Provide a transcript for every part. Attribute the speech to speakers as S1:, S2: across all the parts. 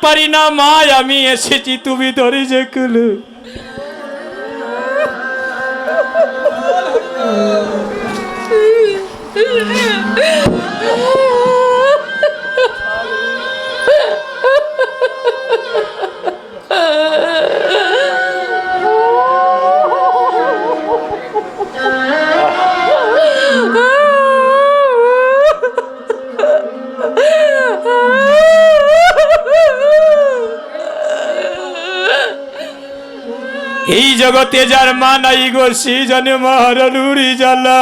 S1: পারি না মা, আমি এসেছি, তুমি দরজা খুলো। এই জগতে যার মা নাই গো, সে জানে মহারুরি জ্বালা।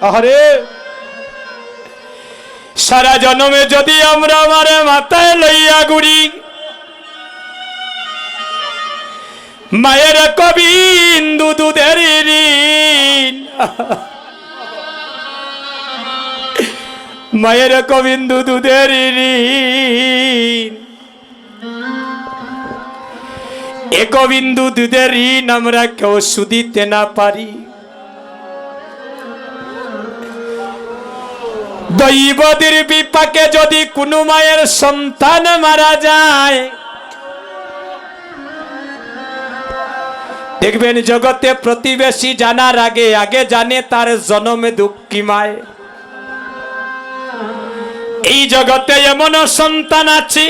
S1: আরে সারা জন্মে যদি আমরা মারে মাথায় লইয়া ঘুরি, মায়ের কবিন্দু দুধের ঋণ, মায়ের কবিন্দু দুধের ঋণ, এক বিন্দু দুধের ঋণ আমরা কেউ শুধিতে না পারি। দৈবদের বিপাকে যদি কোনো মায়ের সন্তান মারা যায়, দেখবেন জগতে প্রতিবেশী জানার আগে আগে জানে তার জন্মে দুঃখী মায়। এই জগতে এমন সন্তান আছে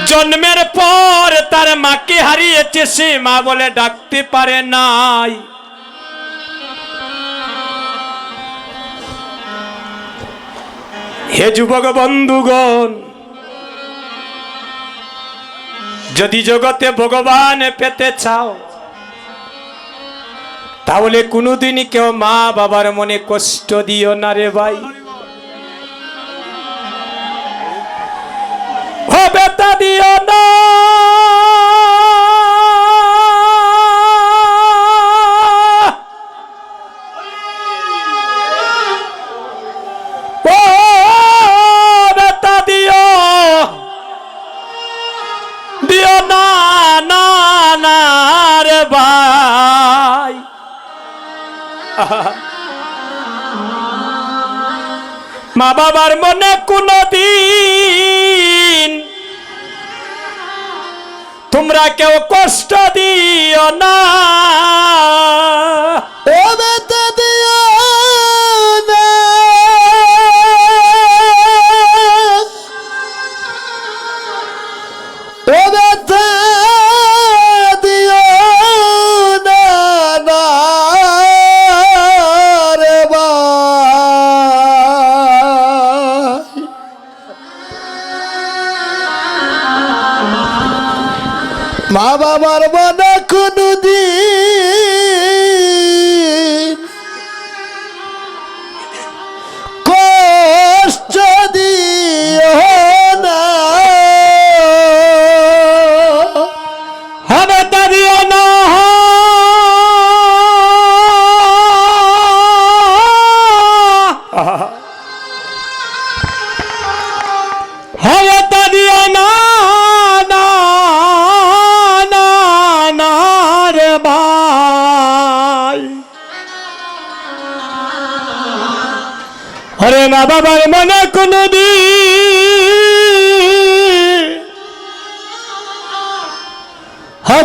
S1: জন্মের পর তার মাকে হারিয়েছে, সে মা বলে ডাকতে পারে নাই। হে যুবক বন্ধুগণ, যদি জগতে ভগবান পেতে চাও, তাহলে কোনোদিনই কেউ মা বাবার মনে কষ্ট দিও না রে ভাই। বেতা দিও না, ও বেতা দিও দিও না, না না রে ভাই। মা বাবার মনে কোনদিন তোমরা কেউ কষ্ট দিও না,
S2: ও বেতা দিও না, ও বেতা দিও না, না রে ভাই। মা বাবার মনে কোনদিন কষ্ট দিও না,
S1: হবে তা দিও না, হবে তা দিও না, না না না রে ভাই। আরে মা বাবার মনে কোনদিন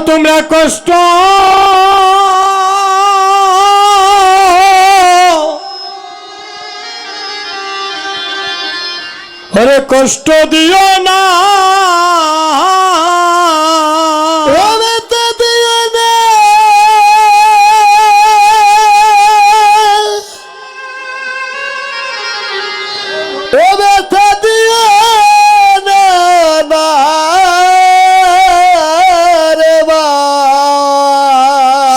S1: তোমরা কষ্ট আরে কষ্ট দিও না,
S2: ও বেতা দিও না, ও বেতা দিও না, না রে ভাই।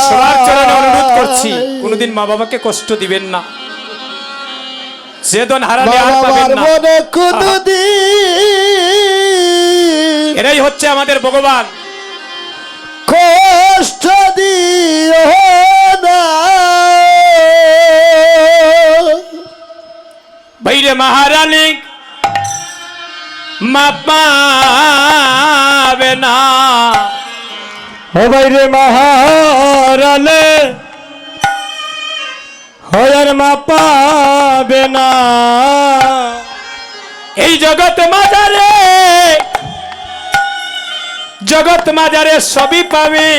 S1: সবার চরণে অনুরোধ করছি কোনোদিন মা বাবাকে কষ্ট দিবেন না, যে ধন হারালে আর পাবেন না।
S2: মনে কোনদিন
S1: এরাই হচ্ছে আমাদের ভগবান।
S2: কষ্ট দিও না,
S1: বাইরে মহারানী মা পাবে না, ও বাইরে মহারানী হয়ার মা পাবে না। এই জগৎ মাজারে সবই পাবে,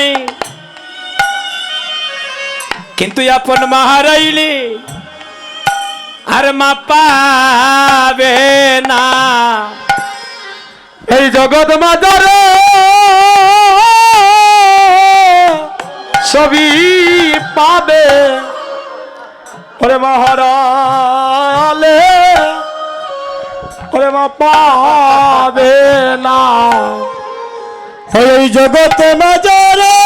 S1: কিন্তু আপন মা হারাইলে আর মা পাবে না। এই জগৎ মাজারে সবই পাবে, ওরে মা হারালে ওরে মা পাবে না।
S2: এই জগৎ মাজারে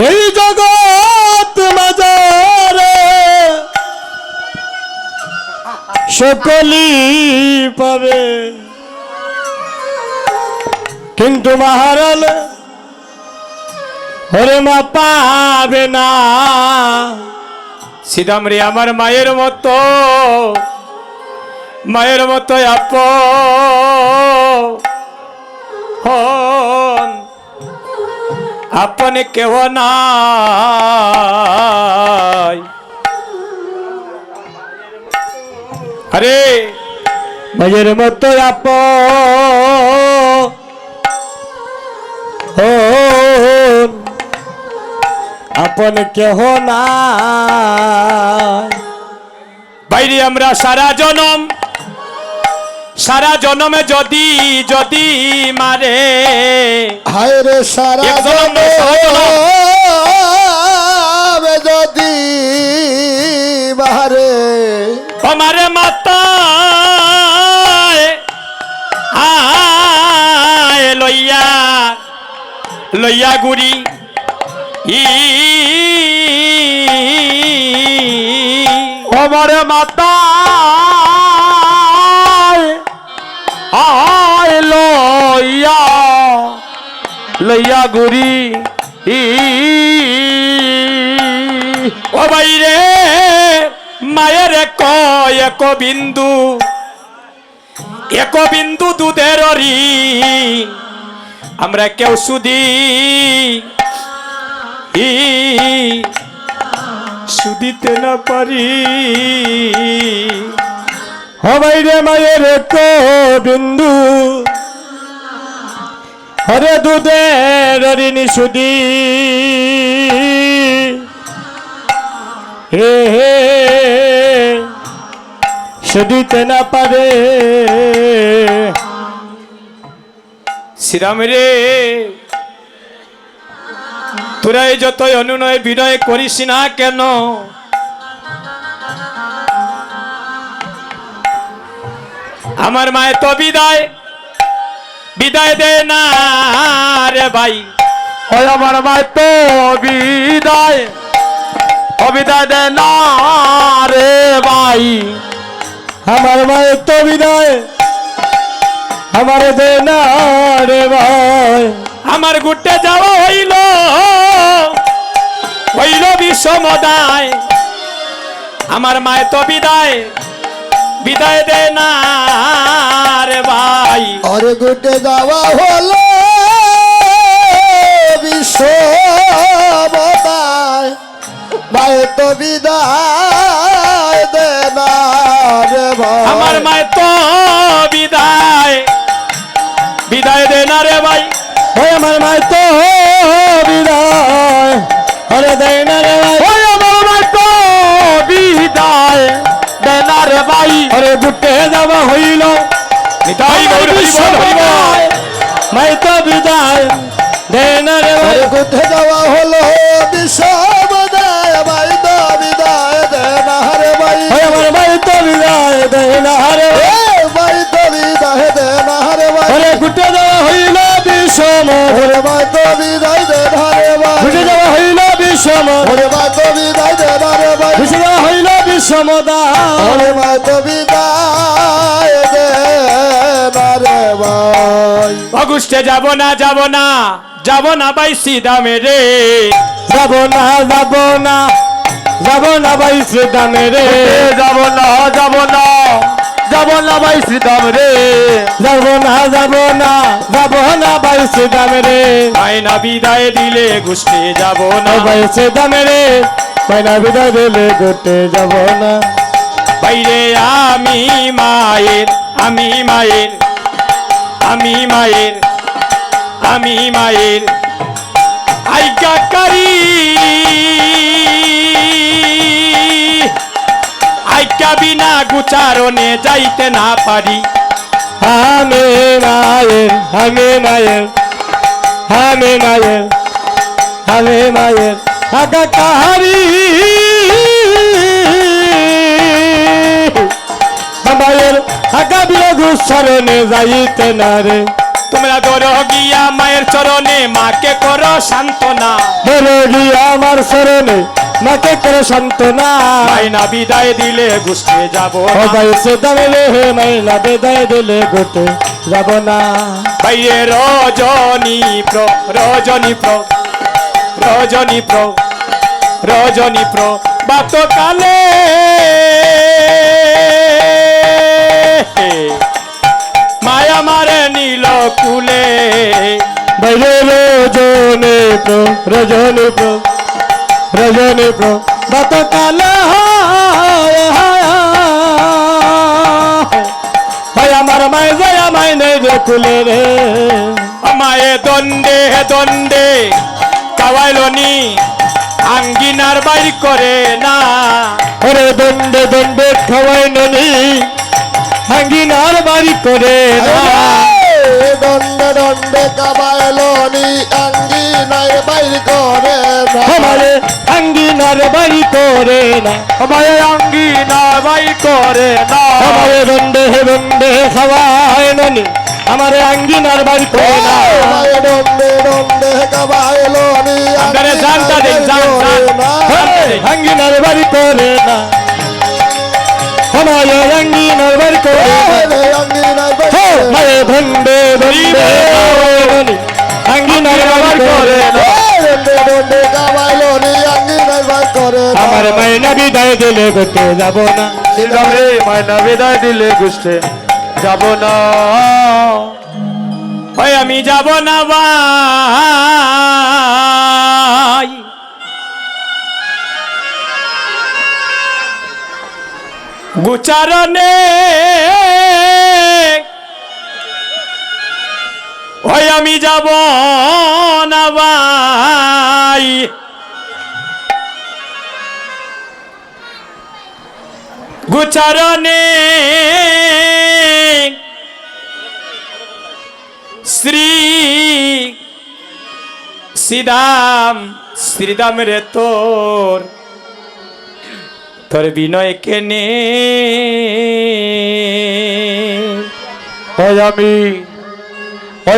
S2: এই জগৎ মাজারে সকলি পাবে, কিন্তু মা হারালে ওরে মা পাবে না।
S1: শ্রীরাম রে আমার মায়ের মতো আপন কেহ নাই। আরে
S2: মায়ের মতো আপন কেহ নাই।
S1: বাইরে আমরা সারা জনমে যদি মারে,
S2: হায় রে সারা
S1: এক জনম নয়, সারা জনম।
S2: যদি মারে
S1: আমারে মাতা লইয়া গুড়ি
S2: আমারে মাতা লইয়া গুড়ি
S1: ও বাইরে মায়ের এক বিন্দু দুধের ঋণ আমরা কেউ সুদিতে না পারি।
S2: হবাই রে মায়ের এক বিন্দু হরে দুধের ঋণ সুদি হে হে সুদিতে না পারে।
S1: শ্রীরাম রে তোরা এই যতই অনুনয় বিনয় করিস না কেন, আমার মায়ের তো বিদায় দে না রে ভাই।
S2: ওই আমার মায়ের তো বিদায় দে না রে ভাই। আমার মায়ের তো বিদায় আমার দে না রে ভাই।
S1: আমার গুটে যাওয়া হইল বিষমদায়, আমার মায়ের তো বিদায় দে না রে ভাই।
S2: আরে গুটে যাওয়া হলো বিষমদায়, মায়ের তো বিদায় দে না রে ভাই।
S1: আমার মায়ের তো বিদায় দে না রে ভাই।
S2: ওই আমার মায়ের তো বিদায় আরে দে না রে ভাই। ওই আমার মায়ের তো বিদায় দে না রে ভাই। আরে গুটে যাওয়া হইল
S1: নিতাই গৌর হরি বল, হরি বল।
S2: মায়ের তো বিদায় দে না রে ভাই। গুটে যাওয়া হলো বিষমদায়, মায়ের তো বিদায় দে না রে ভাই। ওই আমার মায়ের তো বিদায় দে না রে ভাই। মায়ের তো বিদায় দে না রে ভাই। আরে গুটে যাওয়া হইল বিষম, ওরে মায়ের তো বিদায় দে না রে ভাই। গুটে যাওয়া হইল বিষম, ওরে মায়ের তো বিদায় দে না রে ভাই। গুটে যাওয়া হইল বিষমদায়, ওরে মায়ের তো বিদায় দে না রে ভাই।
S1: অগুষ্টে যাব না ভাই শ্রীরামে রে।
S2: যাব না ভাই শ্রীরামে রে। যাব যাব না ভাই শ্রীদাম রে, যাব না যাব না যাব না ভাই শ্রীদাম রে,
S1: মায়না বিদায় দিলে ঘুষতে যাব না
S2: ভাই শ্রীদাম রে, মায়না বিদায় দিলে ঘুরতে যাব না।
S1: বাইরে আমি মায়ের আমি মায়ের আমি মায়ের আমি মায়ের আজ্ঞাকারী আজ্ঞা বিনা গুচারণে যাইতে না পারি।
S2: আমি মায়ের আমি মায়ের আমি মায়ের আমি মায়ের আজ্ঞাকারী মায়ের আজ্ঞা বিনা গুচারণে যাইতে না রে।
S1: তোমরা ধরো গিয়া মায়ের চরণে মাকে করো সান্ত্বনা,
S2: ধরো গিয়া আমার শরণে মাকে করে সান্ত্বনা।
S1: মায়না বিদায় দিলে ঘুষতে যাব
S2: ও
S1: না।
S2: ভাই শ্রীদাম রে, মায়না বিদায় দিলে ঘুরতে যাব না।
S1: বাইরে রজনী প্র রজনী প্র রজনী প্র রজনী প্র বাত কালে মায়া মারে নীল কুলে।
S2: বাইরে রজনী প্র রজনী প্র রজনী প্র বাত কালে ভাই আমার মায় যায় আমায় নেই রে কুলে রে।
S1: মায়ে দণ্ডে দণ্ডে কাওয়াইলনি আঙ্গিনার বাইর করে না।
S2: ওরে দণ্ডে দণ্ডে খাওয়াই ননি হাঙ্গিনার বাড়ি করে না।
S3: দণ্ডে দণ্ডে কাবাইলনি আঙ্গি নাই বাইর করে না।
S2: আমারে আঙ্গিনার বাড়ি করে না।
S1: মায়ে আঙ্গিনার বাইর করে না।
S2: আমারে দণ্ডে দণ্ডে খাওয়াই ননি আমারে আঙ্গিনার বাড়ি করে না।
S3: মায়ে দণ্ডে দণ্ডে কাবাইলনি
S1: আপনারা জানতা দেন, জান, জান।
S2: আঙ্গিনার বাড়ি করে না। আমারে আঙ্গিনার বাড়ি করে না।
S3: আঙ্গি নাই বাইর
S2: হো,
S3: করে না।
S2: মায়ে দণ্ডে দণ্ডে খাওয়াই ননি আঙ্গিনার বাড়ি করে না।
S3: দণ্ডে দণ্ডে কাবাইলনি আঙ্গি নাই বাইর করে না।
S2: আমার মায়না বিদায় দিলে ঘুরতে যাব না।
S1: শ্রীরাম রে, মায়না বিদায় দিলে ঘুষতে যাব না। ওই আমি যাব না ভাই, গুচারণে ওই আমি যাব না ভাই। গুচারণে শ্রী শ্রীদাম শ্রীদাম রে তোর তোর বিনয় কেনে
S2: ওই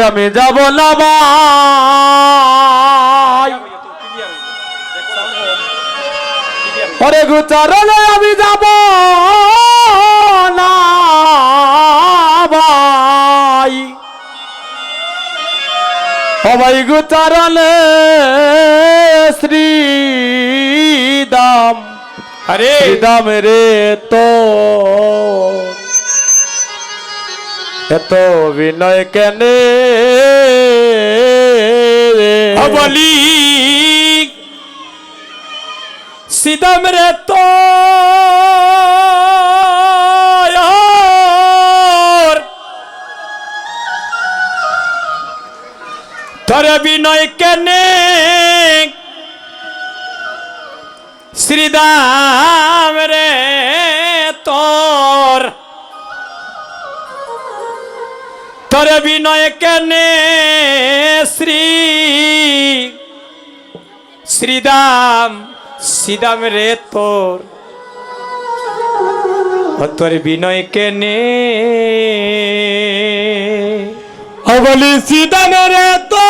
S2: আমি যাব না ভাই। ওরে গুচারণে আমি যাব না ভাই। ও ভাই গুচারণে শ্রীদাম
S1: আরে
S2: শ্রীদাম রে তো এত বিনয় কেনে
S1: বলি শ্রীদাম রে তো তোর বিনয় কেনে শ্রীদাম রে তোর তোর বিনয় কেনে শ্রীদাম শ্রীদাম রে তোর তোর বিনয় কেনে
S2: বলি শ্রীদাম রে তো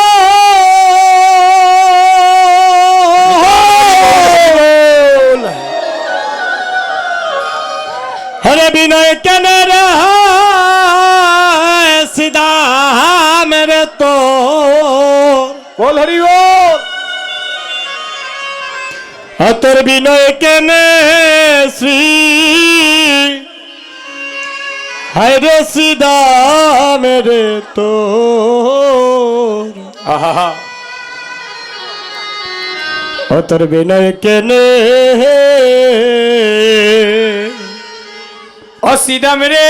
S2: হরে বিনয় কেন রে শ্রীদাম রে তো বল হরি বল। তোর বিনয় কেনে শ্রী হায় রে সিদাম রে তো
S1: আহা
S2: ও তোর বিনয় কেনে
S1: ও সিদাম রে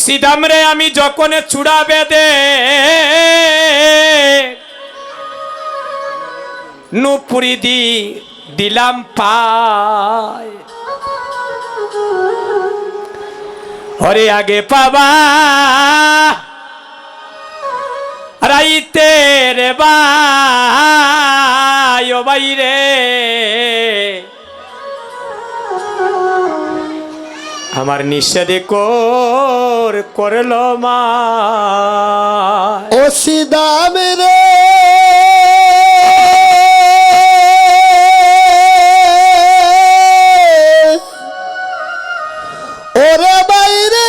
S1: সিদাম রে আমি যখন চূড়া বেঁধে নুপুরি দিলাম পায় হরে আগে পাবা রাইতে রে বাই ও বাইরে আমার নিষেধে করল মা
S3: ও সিদাম রে ওরে বাইরে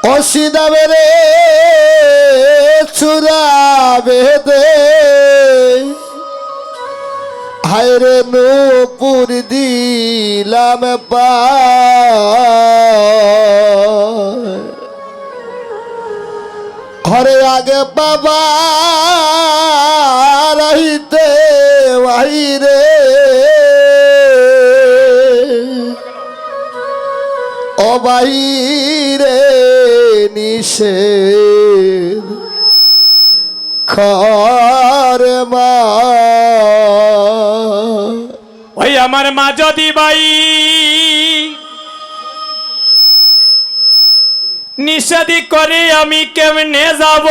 S3: ও সিদাম রে চূড়া বেঁধে হায়রে নূপুর দিলাম পায় ঘরে আগে বাবা রহিতে বাহিরে ও বাহিরে নিষেধ খরে মা
S1: ওই আমার মা যদি বাই নিষেধি করে আমি কেমনে যাব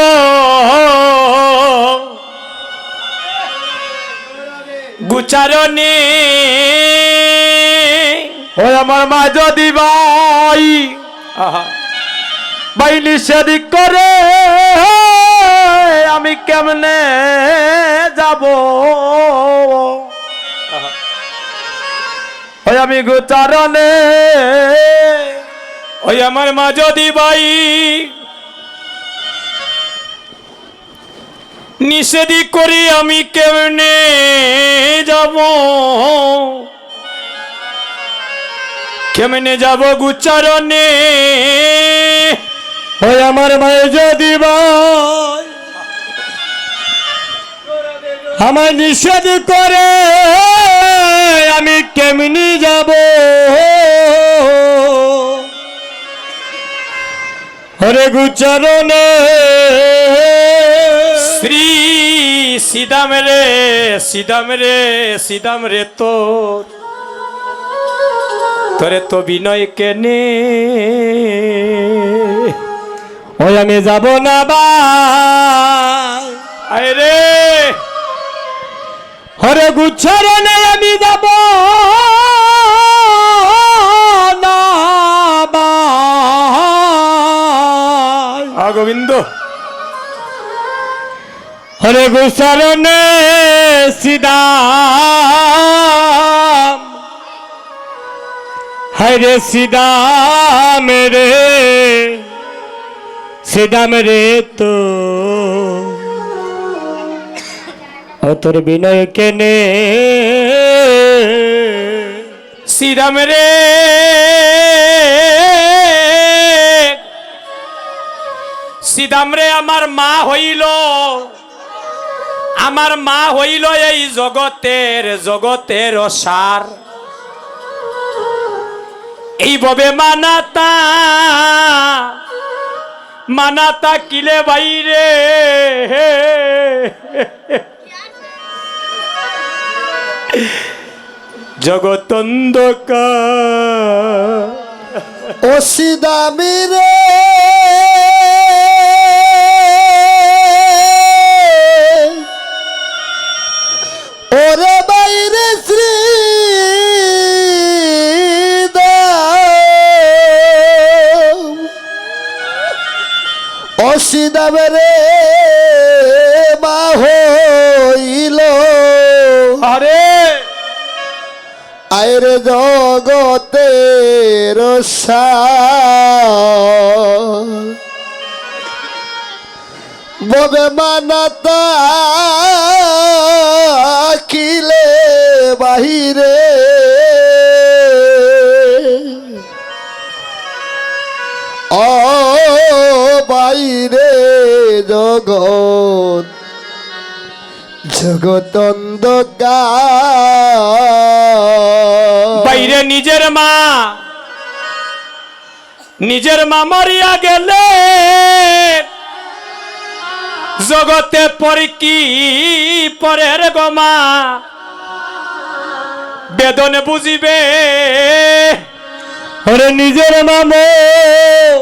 S1: গুচারণে
S2: ও আমার মা যদি ভাই
S1: আহা
S2: ভাই নিষেধ করে আমি কেমনে যাব ওই আমি গোচারণে
S1: ওই আমার মা যদি বাই নিষেধি করি আমি কেমনে যাব কেমনে যাব গুচারণে
S2: ওই আমার মায়ে যদি ভাই আমার নিষেধ করে আমি কেমনি যাব হরে গুচারণে
S1: শ্রী সিদাম রে তোরে তো বিনয় কেনে
S2: ওই আমি যাব না বা
S1: আরে
S2: হরে গুচ্ছারণে আমি যাব না বা
S1: গোবিন্দ
S2: হরে গুচ্ছারণে সিদাম হরে সিদাম রে তো ও তোর বিনয় কেনে
S1: সিদাম রে আমার মা হইল এই জগতের সার এইভাবে মানাতা কিলে বাইরে জগতন্ধকার
S3: ও সিদামি রে ওরে বাইরে শ্রী ও সিদাম রে মা হইল
S1: আরে
S3: আয়রে জগতের সার ববে মানাতা কিলে বাহিরে ও বাইরে জগৎ জগৎ অন্ধকার
S1: বাইরে নিজের মা মরিয়া গেলে জগতে পরে কি পরের গমা বেদনে বুঝিবে
S2: ওরে নিজের মামো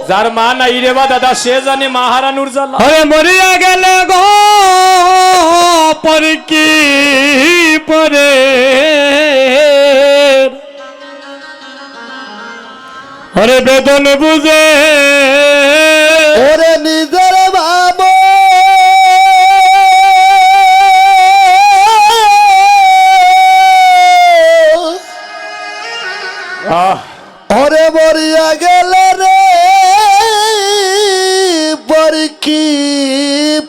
S1: যার মা নাই রে বা দাদা সে জানে মা হারানোর জ্বালা
S2: ওরে মরিয়া গেলে গো পরে কি পরে ওরে বেদন বুঝে
S3: ওরে নিজের বাবু ওরে মরিয়া গেল রে পরকি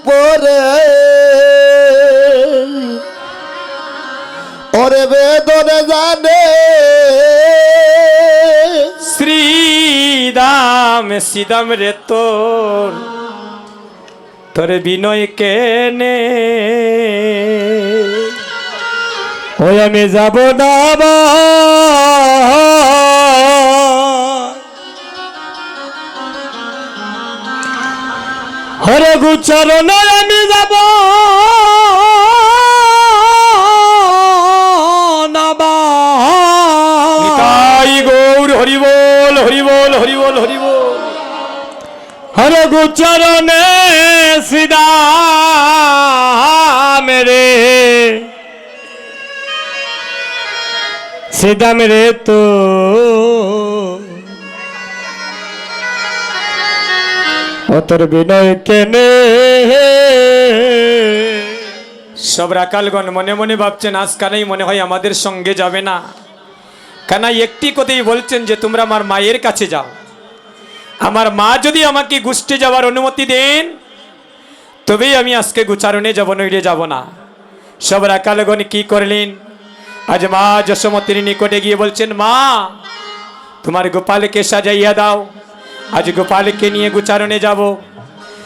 S3: পরে ওরে বেদনে জানে
S1: শ্রীদাম সিদাম রে তোরে বিনয় কেনে
S2: ওই আমি যাব না হরে গুচরণ আমি যাব
S1: নিতাই গৌর হরিবোল হরিবোল হরিবোল হরিবোল
S2: হরে গুচরণে সিদা মেরে সিদা মেরে তো তোর বিনয় কেনে
S1: সব রাকালগণ মনে মনে ভাবছেন আজ কানাই মনে হয় আমাদের সঙ্গে যাবে না। কানাই একটি কথাই বলছেন যে তোমরা আমার মায়ের কাছে যাও, আমার মা যদি আমাকে গুষ্টি যাওয়ার অনুমতি দেন তবেই আমি আজকে গুচারণে যাব, নইলে যাব না। সব রাকালগণ কি করলেন, আজ মা যশোমতির নিকটে গিয়ে বলছেন মা তোমার গোপালকে সাজাইয়া দাও, আজ গোপালকে নিয়ে গুচারণে যাব।